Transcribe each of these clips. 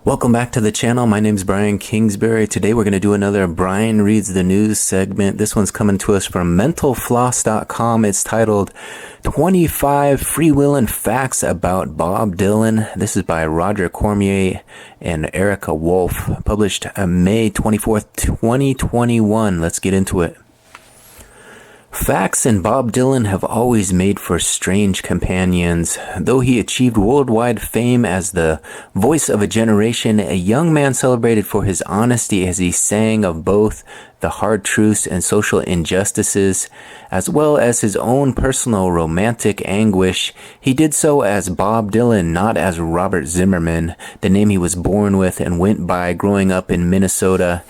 Welcome back to the channel. My name is Brian Kingsbury. Today we're going to do another Brian Reads the News segment. This one's coming to us from mentalfloss.com. It's titled 25 Freewheelin Facts About Bob Dylan. This is by Roger Cormier and Erica Wolf, published May 24th, 2021. Let's get into it. Facts and Bob Dylan have always made for strange companions. Though he achieved worldwide fame as the voice of a generation, a young man celebrated for his honesty as he sang of both the hard truths and social injustices, as well as his own personal romantic anguish. He did so as Bob Dylan, not as Robert Zimmerman, the name he was born with and went by growing up in Minnesota.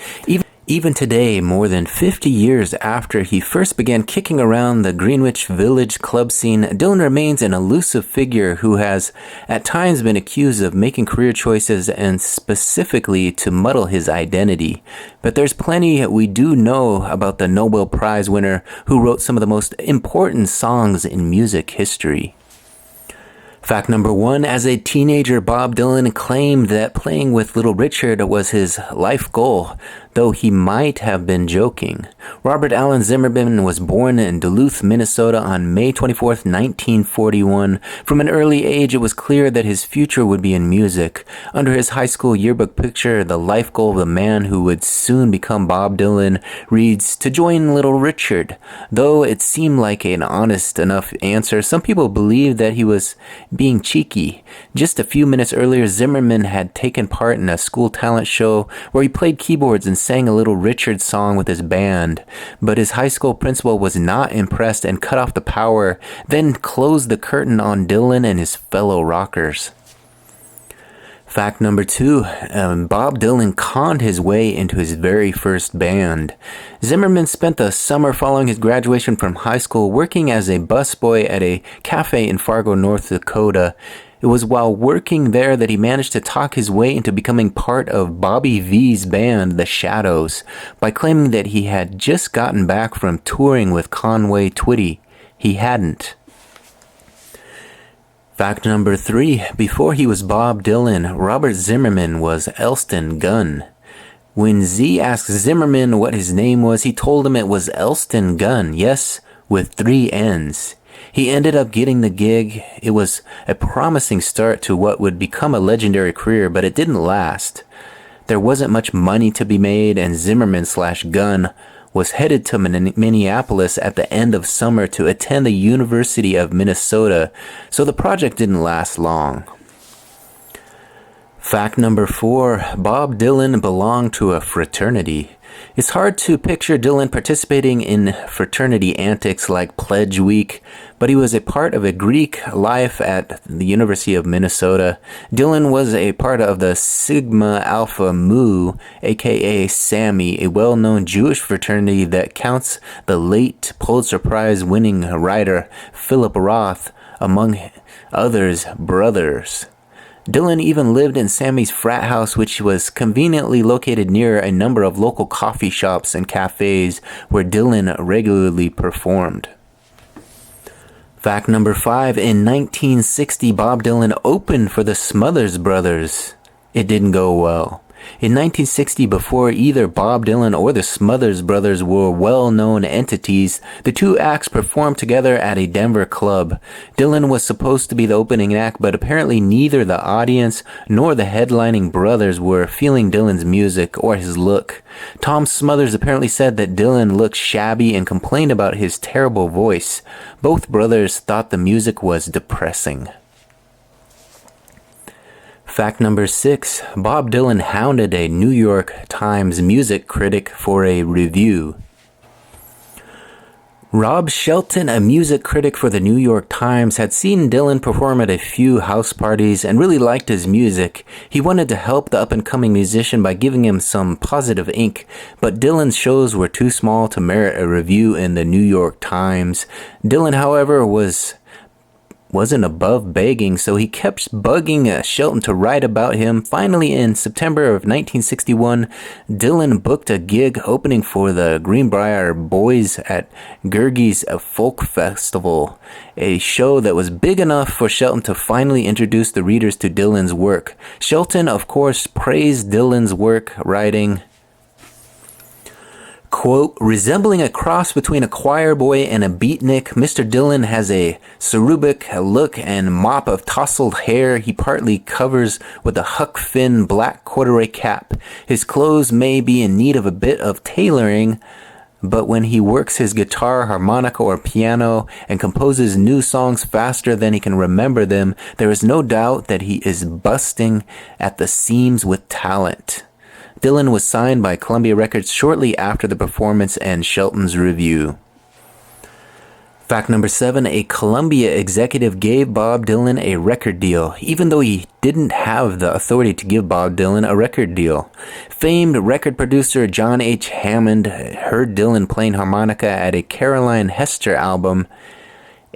Even today, more than 50 years after he first began kicking around the Greenwich Village club scene, Dylan remains an elusive figure who has at times been accused of making career choices and specifically to muddle his identity. But there's plenty we do know about the Nobel Prize winner who wrote some of the most important songs in music history. Fact number one, as a teenager, Bob Dylan claimed that playing with Little Richard was his life goal, though he might have been joking. Robert Allen Zimmerman was born in Duluth, Minnesota on May 24th, 1941. From an early age, it was clear that his future would be in music. Under his high school yearbook picture, the life goal of the man who would soon become Bob Dylan reads, "To join Little Richard." Though it seemed like an honest enough answer, some people believed that he was being cheeky. Just a few minutes earlier, Zimmerman had taken part in a school talent show where he played keyboards and sang a Little Richard song with his band. But his high school principal was not impressed and cut off the power, then closed the curtain on Dylan and his fellow rockers. Fact number two, Bob Dylan conned his way into his very first band. Zimmerman spent the summer following his graduation from high school working as a busboy at a cafe in Fargo, North Dakota. It was while working there that he managed to talk his way into becoming part of Bobby V's band, The Shadows, by claiming that he had just gotten back from touring with Conway Twitty. He hadn't. Fact number three, before he was Bob Dylan, Robert Zimmerman was Elston Gunn. When Z asked Zimmerman what his name was, he told him it was Elston Gunn, yes, with 3 N's. He ended up getting the gig. It was a promising start to what would become a legendary career, but it didn't last. There wasn't much money to be made, and Zimmerman/Gunn was headed to Minneapolis at the end of summer to attend the University of Minnesota, so the project didn't last long. Fact number four, Bob Dylan belonged to a fraternity. It's hard to picture Dylan participating in fraternity antics like Pledge Week, but he was a part of a Greek life at the University of Minnesota. Dylan was a part of the Sigma Alpha Mu, aka Sammy, a well-known Jewish fraternity that counts the late Pulitzer Prize winning writer Philip Roth among others brothers. Dylan even lived in Sammy's frat house, which was conveniently located near a number of local coffee shops and cafes where Dylan regularly performed. Fact number five, in 1960, Bob Dylan opened for the Smothers Brothers. It didn't go well. In 1960, before either Bob Dylan or the Smothers Brothers were well-known entities, the two acts performed together at a Denver club. Dylan was supposed to be the opening act, but apparently neither the audience nor the headlining brothers were feeling Dylan's music or his look. Tom Smothers apparently said that Dylan looked shabby and complained about his terrible voice. Both brothers thought the music was depressing. Fact number six, Bob Dylan hounded a New York Times music critic for a review. Rob Shelton, a music critic for the New York Times, had seen Dylan perform at a few house parties and really liked his music. He wanted to help the up-and-coming musician by giving him some positive ink, but Dylan's shows were too small to merit a review in the New York Times. Dylan, however, was wasn't above begging, so he kept bugging Shelton to write about him. Finally, in September of 1961, Dylan booked a gig opening for the Greenbrier Boys at Gergie's Folk Festival, a show that was big enough for Shelton to finally introduce the readers to Dylan's work. Shelton, of course, praised Dylan's work, writing, quote, resembling a cross between a choir boy and a beatnik, Mr. Dylan has a cherubic look and mop of tousled hair he partly covers with a Huck Finn black corduroy cap. His clothes may be in need of a bit of tailoring, but when he works his guitar, harmonica, or piano and composes new songs faster than he can remember them, there is no doubt that he is busting at the seams with talent. Dylan was signed by Columbia Records shortly after the performance and Shelton's review. Fact number 7, a Columbia executive gave Bob Dylan a record deal, even though he didn't have the authority to give Bob Dylan a record deal. Famed record producer John H. Hammond heard Dylan playing harmonica at a Caroline Hester album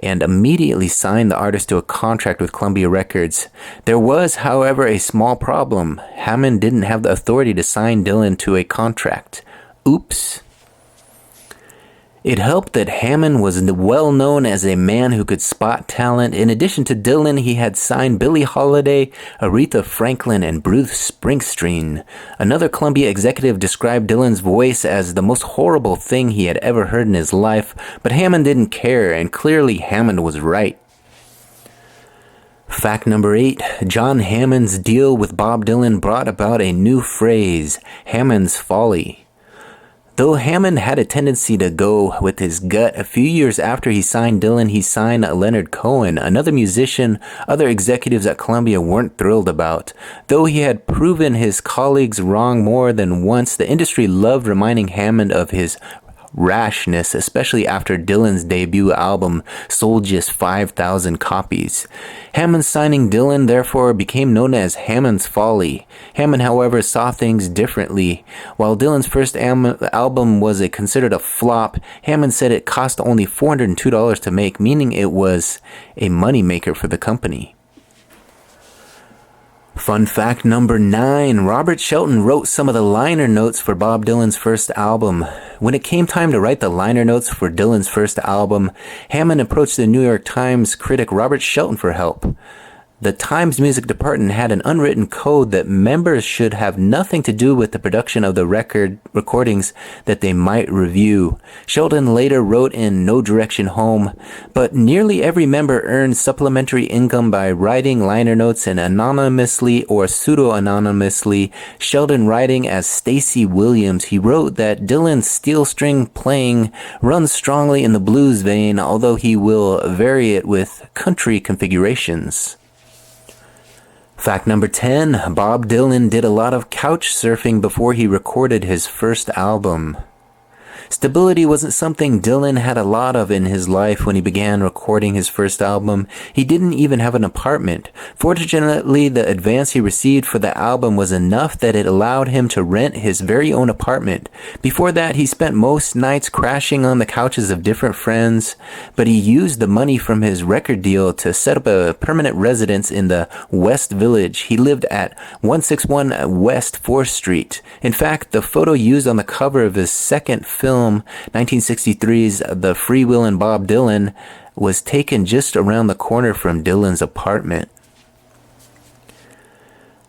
and immediately signed the artist to a contract with Columbia Records. There was, however, a small problem. Hammond didn't have the authority to sign Dylan to a contract. Oops. It helped that Hammond was well known as a man who could spot talent. In addition to Dylan, he had signed Billie Holiday, Aretha Franklin, and Bruce Springsteen. Another Columbia executive described Dylan's voice as the most horrible thing he had ever heard in his life, but Hammond didn't care, and clearly Hammond was right. Fact number 8, John Hammond's deal with Bob Dylan brought about a new phrase, Hammond's folly. Though Hammond had a tendency to go with his gut, a few years after he signed Dylan, he signed Leonard Cohen, another musician other executives at Columbia weren't thrilled about. Though he had proven his colleagues wrong more than once, the industry loved reminding Hammond of his rashness, especially after Dylan's debut album sold just 5,000 copies. Hammond signing Dylan therefore became known as Hammond's Folly. Hammond, however, saw things differently. While Dylan's first album was considered a flop, Hammond said it cost only $402 to make, meaning it was a moneymaker for the company. Fun fact number 9, Robert Shelton wrote some of the liner notes for Bob Dylan's first album. When it came time to write the liner notes for Dylan's first album, Hammond approached the New York Times critic Robert Shelton for help. The Times music department had an unwritten code that members should have nothing to do with the production of the recordings that they might review. Shelton later wrote in No Direction Home, but nearly every member earned supplementary income by writing liner notes and anonymously or pseudo-anonymously. Shelton writing as Stacey Williams, he wrote that Dylan's steel string playing runs strongly in the blues vein, although he will vary it with country configurations. Fact number 10, Bob Dylan did a lot of couch surfing before he recorded his first album. Stability wasn't something Dylan had a lot of in his life when he began recording his first album. He didn't even have an apartment. Fortunately, the advance he received for the album was enough that it allowed him to rent his very own apartment. Before that, he spent most nights crashing on the couches of different friends, but he used the money from his record deal to set up a permanent residence in the West Village. He lived at 161 West 4th Street. In fact, the photo used on the cover of his second film, 1963's The Freewheelin' Bob Dylan, was taken just around the corner from Dylan's apartment.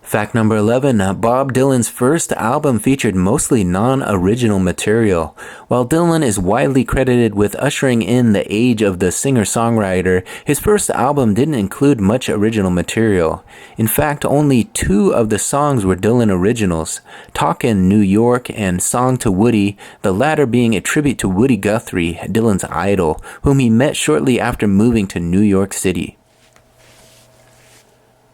Fact number 11, Bob Dylan's first album featured mostly non-original material. While Dylan is widely credited with ushering in the age of the singer-songwriter, his first album didn't include much original material. In fact, only 2 of the songs were Dylan originals, Talkin' New York and Song to Woody, the latter being a tribute to Woody Guthrie, Dylan's idol, whom he met shortly after moving to New York City.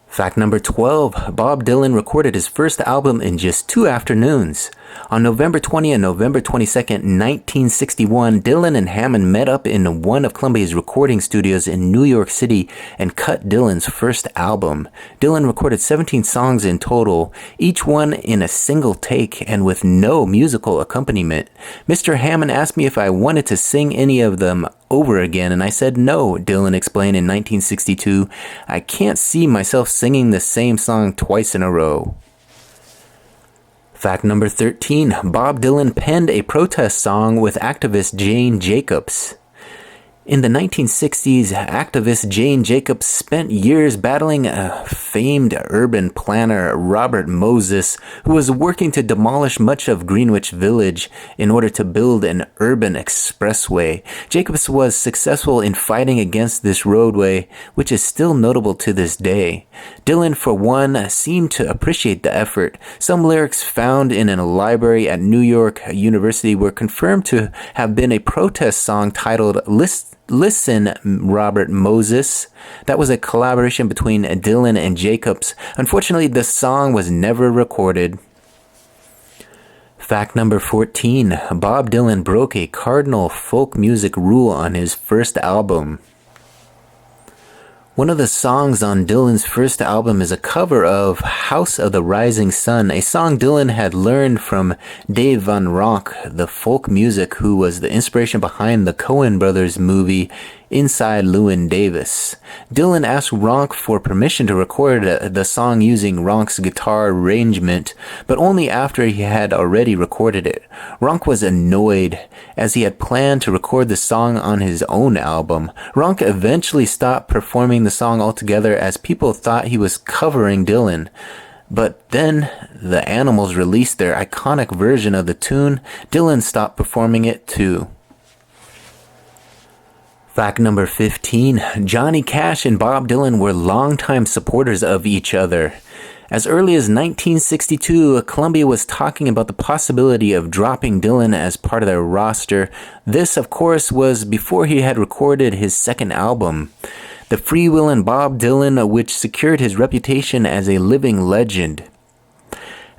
Fact number 12, Bob Dylan recorded his first album in just 2 afternoons. On November 20 and November 22nd, 1961, Dylan and Hammond met up in one of Columbia's recording studios in New York City and cut Dylan's first album. Dylan recorded 17 songs in total, each one in a single take and with no musical accompaniment. Mr. Hammond asked me if I wanted to sing any of them over again, and I said no, Dylan explained in 1962. I can't see myself singing the same song twice in a row. Fact number 13, Bob Dylan penned a protest song with activist Jane Jacobs. In the 1960s, activist Jane Jacobs spent years battling a famed urban planner, Robert Moses, who was working to demolish much of Greenwich Village in order to build an urban expressway. Jacobs was successful in fighting against this roadway, which is still notable to this day. Dylan, for one, seemed to appreciate the effort. Some lyrics found in a library at New York University were confirmed to have been a protest song titled Listen, Robert Moses. That was a collaboration between Dylan and Jacobs. Unfortunately, the song was never recorded. Fact number 14, Bob Dylan broke a cardinal folk music rule on his first album. One of the songs on Dylan's first album is a cover of House of the Rising Sun, a song Dylan had learned from Dave Van Ronk, the folk music who was the inspiration behind the Coen brothers movie Inside Llewyn Davis. Dylan asked Ronk for permission to record the song using Ronk's guitar arrangement, but only after he had already recorded it. Ronk was annoyed, as he had planned to record the song on his own album. Ronk eventually stopped performing the song altogether as people thought he was covering Dylan. But then the Animals released their iconic version of the tune. Dylan stopped performing it too. Fact number 15, Johnny Cash and Bob Dylan were longtime supporters of each other. As early as 1962, Columbia was talking about the possibility of dropping Dylan as part of their roster. This, of course, was before he had recorded his second album, The Freewheelin' Bob Dylan, which secured his reputation as a living legend.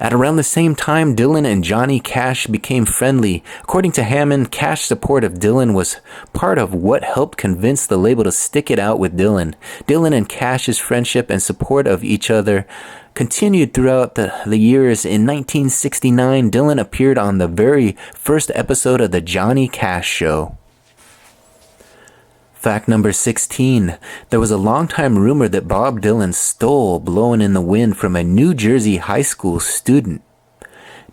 At around the same time, Dylan and Johnny Cash became friendly. According to Hammond, Cash's support of Dylan was part of what helped convince the label to stick it out with Dylan. Dylan and Cash's friendship and support of each other continued throughout the years. In 1969, Dylan appeared on the very first episode of The Johnny Cash Show. Fact number 16. There was a long-time rumor that Bob Dylan stole Blowin' in the Wind from a New Jersey high school student.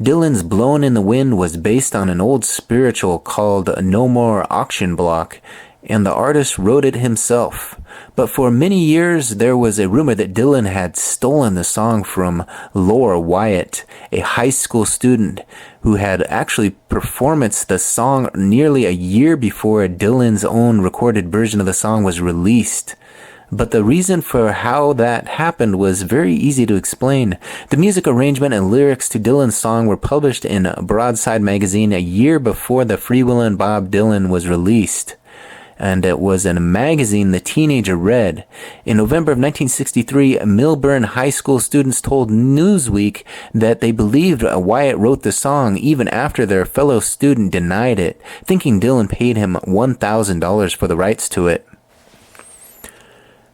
Dylan's Blowin' in the Wind was based on an old spiritual called No More Auction Block, and the artist wrote it himself. But for many years, there was a rumor that Dylan had stolen the song from Laura Wyatt, a high school student who had actually performed the song nearly a year before Dylan's own recorded version of the song was released. But the reason for how that happened was very easy to explain. The music arrangement and lyrics to Dylan's song were published in Broadside magazine a year before the Freewheelin' Bob Dylan was released, and it was in a magazine the teenager read. In November of 1963, Millburn High School students told Newsweek that they believed Wyatt wrote the song even after their fellow student denied it, thinking Dylan paid him $1,000 for the rights to it.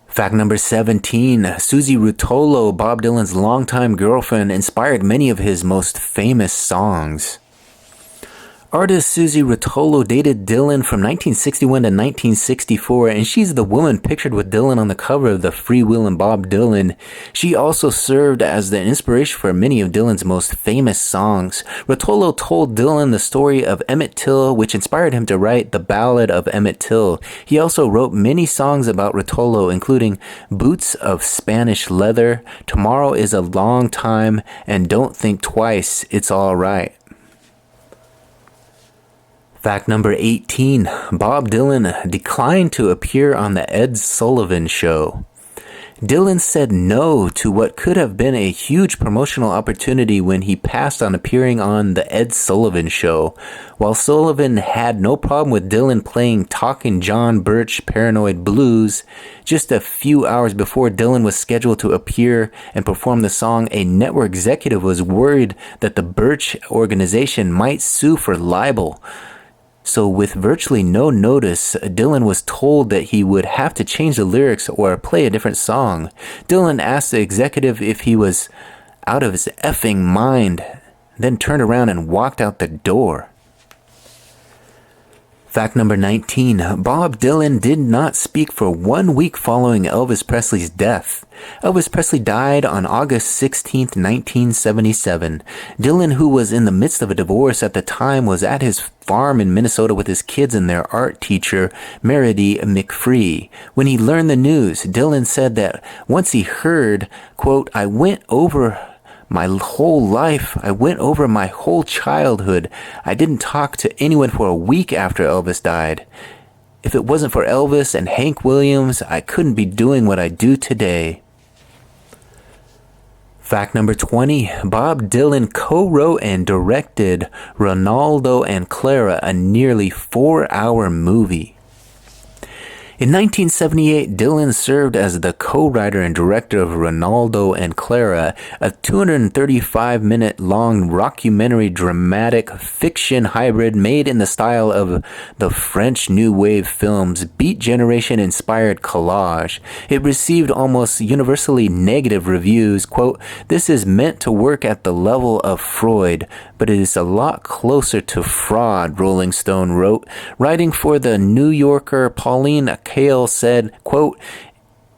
Fact number 17, Susie Rutolo, Bob Dylan's longtime girlfriend, inspired many of his most famous songs. Artist Susie Rutolo dated Dylan from 1961 to 1964, and she's the woman pictured with Dylan on the cover of the Freewheelin' Bob Dylan. She also served as the inspiration for many of Dylan's most famous songs. Rutolo told Dylan the story of Emmett Till, which inspired him to write The Ballad of Emmett Till. He also wrote many songs about Rutolo, including Boots of Spanish Leather, Tomorrow is a Long Time, and Don't Think Twice, It's All Right. Fact number 18, Bob Dylan declined to appear on the Ed Sullivan Show. Dylan said no to what could have been a huge promotional opportunity when he passed on appearing on The Ed Sullivan Show. While Sullivan had no problem with Dylan playing Talking John Birch Paranoid Blues, just a few hours before Dylan was scheduled to appear and perform the song, a network executive was worried that the Birch organization might sue for libel. So with virtually no notice, Dylan was told that he would have to change the lyrics or play a different song. Dylan asked the executive if he was out of his effing mind, then turned around and walked out the door. Fact number 19. Bob Dylan did not speak for 1 week following Elvis Presley's death. Elvis Presley died on August 16, 1977. Dylan, who was in the midst of a divorce at the time, was at his farm in Minnesota with his kids and their art teacher, Meredy McPhree. When he learned the news, Dylan said that once he heard, quote, "I went over my whole life. I went over my whole childhood. I didn't talk to anyone for a week after Elvis died. If it wasn't for Elvis and Hank Williams, I couldn't be doing what I do today." Fact number 20. Bob Dylan co-wrote and directed Ronaldo and Clara, a nearly 4-hour movie. In 1978, Dylan served as the co-writer and director of Ronaldo and Clara, a 235-minute long rockumentary dramatic fiction hybrid made in the style of the French New Wave film's Beat Generation-inspired collage. It received almost universally negative reviews. Quote, "This is meant to work at the level of Freud, but it is a lot closer to fraud," Rolling Stone wrote. Writing for the New Yorker, Pauline Kael said, quote,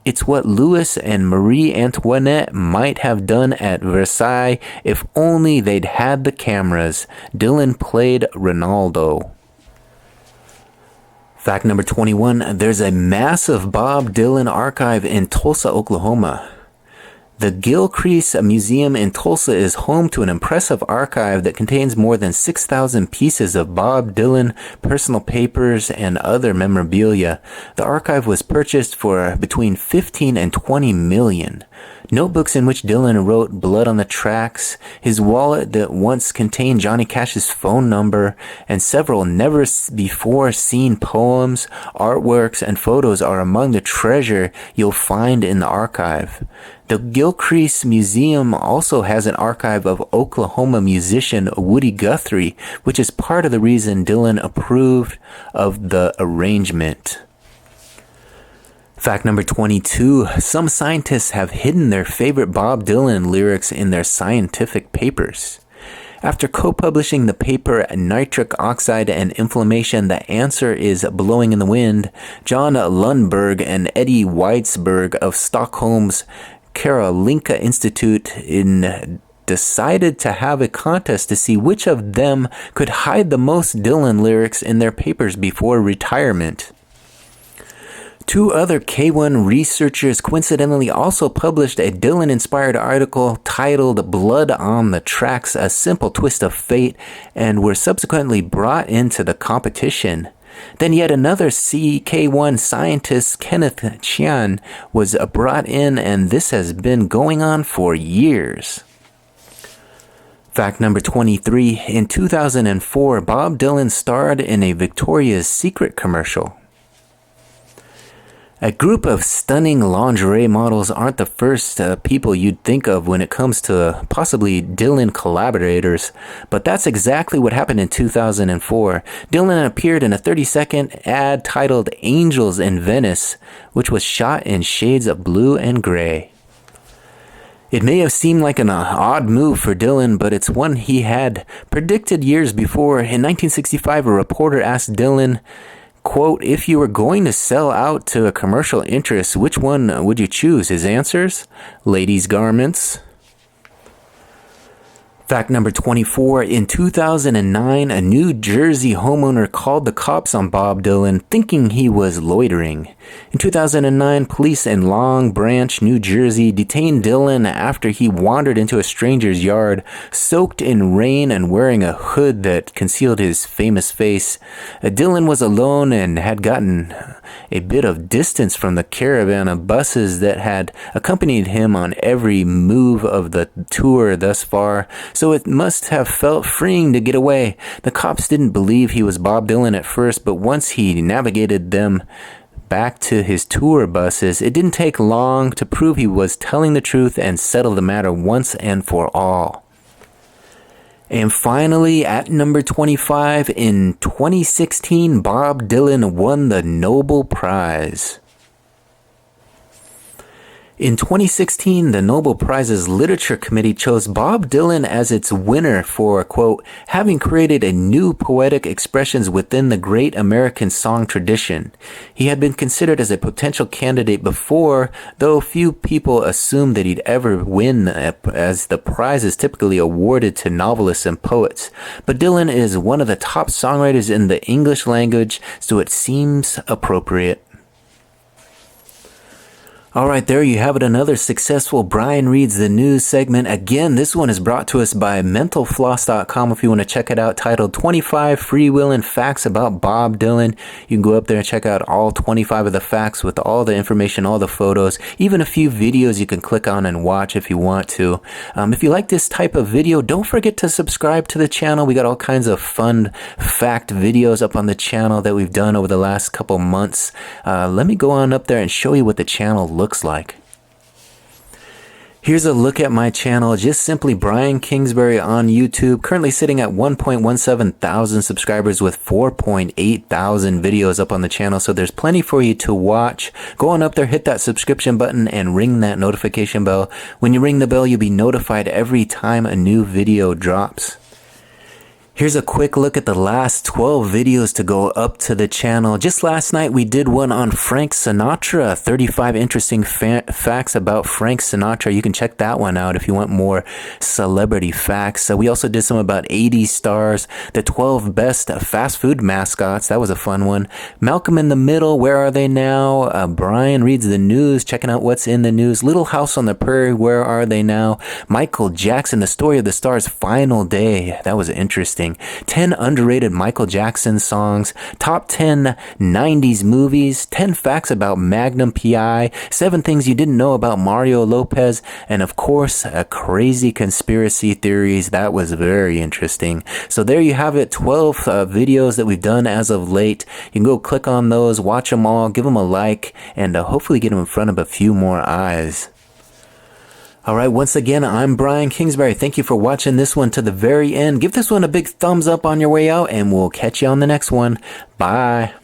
"It's what Louis and Marie Antoinette might have done at Versailles if only they'd had the cameras. Dylan played Ronaldo." Fact number 21. There's a massive Bob Dylan archive in Tulsa, Oklahoma. The Gilcrease Museum in Tulsa is home to an impressive archive that contains more than 6,000 pieces of Bob Dylan personal papers and other memorabilia. The archive was purchased for between 15 and 20 million. Notebooks in which Dylan wrote "Blood on the Tracks," his wallet that once contained Johnny Cash's phone number, and several never-before-seen poems, artworks, and photos are among the treasure you'll find in the archive. The Gilcrease Museum also has an archive of Oklahoma musician Woody Guthrie, which is part of the reason Dylan approved of the arrangement. Fact number 22. Some scientists have hidden their favorite Bob Dylan lyrics in their scientific papers. After co-publishing the paper Nitric Oxide and Inflammation, the Answer is Blowing in the Wind, John Lundberg and Eddie Weitzberg of Stockholm's Karolinska Institute decided to have a contest to see which of them could hide the most Dylan lyrics in their papers before retirement. Two other K1 researchers coincidentally also published a Dylan-inspired article titled "Blood on the Tracks, A Simple Twist of Fate," and were subsequently brought into the competition. Then yet another CK1 scientist, Kenneth Chian, was brought in, and this has been going on for years. Fact number 23. In 2004, Bob Dylan starred in a Victoria's Secret commercial. A group of stunning lingerie models aren't the first people you'd think of when it comes to possibly Dylan collaborators, but that's exactly what happened in 2004. Dylan appeared in a 30-second ad titled "Angels in Venice," which was shot in shades of blue and gray. It may have seemed like an odd move for Dylan, but it's one he had predicted years before. In 1965, a reporter asked Dylan, quote, "If you were going to sell out to a commercial interest, which one would you choose?" His answers? "Ladies' garments." Fact number 24. In 2009, a New Jersey homeowner called the cops on Bob Dylan thinking he was loitering. In 2009, police in Long Branch, New Jersey detained Dylan after he wandered into a stranger's yard, soaked in rain and wearing a hood that concealed his famous face. Dylan was alone and had gotten a bit of distance from the caravan of buses that had accompanied him on every move of the tour thus far, so it must have felt freeing to get away. The cops didn't believe he was Bob Dylan at first, but once he navigated them back to his tour buses, it didn't take long to prove he was telling the truth and settle the matter once and for all. And finally, at number 25, in 2016, Bob Dylan won the Nobel Prize. In 2016, the Nobel Prize's Literature Committee chose Bob Dylan as its winner for, quote, having created a new poetic expressions within the great American song tradition. He had been considered as a potential candidate before, though few people assumed that he'd ever win, as the prize is typically awarded to novelists and poets. But Dylan is one of the top songwriters in the English language, so it seems appropriate. All right, there you have it. Another successful Brian Reads the News segment. Again, this one is brought to us by mentalfloss.com. If you want to check it out, titled 25 Freewheelin Facts About Bob Dylan. You can go up there and check out all 25 of the facts with all the information, all the photos, even a few videos you can click on and watch if you want to. If you like this type of video, don't forget to subscribe to the channel. We got all kinds of fun fact videos up on the channel that we've done over the last couple months. Let me go on up there and show you what the channel looks like. Here's a look at my channel, just simply Brian Kingsbury on YouTube, currently sitting at 1.17 thousand subscribers with 4.8 thousand videos up on the channel, so there's plenty for you to watch. Go on up there, hit that subscription button, and ring that notification bell. When you ring the bell, you'll be notified every time a new video drops. Here's a quick look at the last 12 videos to go up to the channel. Just last night we did one on Frank Sinatra, 35 interesting facts about Frank Sinatra. You can check that one out if you want more celebrity facts. We also did some about 80 stars, the 12 best fast food mascots. That was a fun one. Malcolm in the Middle, where are they now? Brian Reads the News, checking out what's in the news. Little House on the Prairie, where are they now? Michael Jackson, the Story of the Stars, Final Day. That was interesting. 10 underrated Michael Jackson songs, top 10 90s movies, 10 facts about Magnum PI, 7 things you didn't know about Mario Lopez, and of course, a crazy conspiracy theories. That was very interesting. So there you have it, 12 videos that we've done as of late. You can go click on those, watch them all, give them a like, and hopefully get them in front of a few more eyes. All right, once again, I'm Brian Kingsbury. Thank you for watching this one to the very end. Give this one a big thumbs up on your way out, and we'll catch you on the next one. Bye.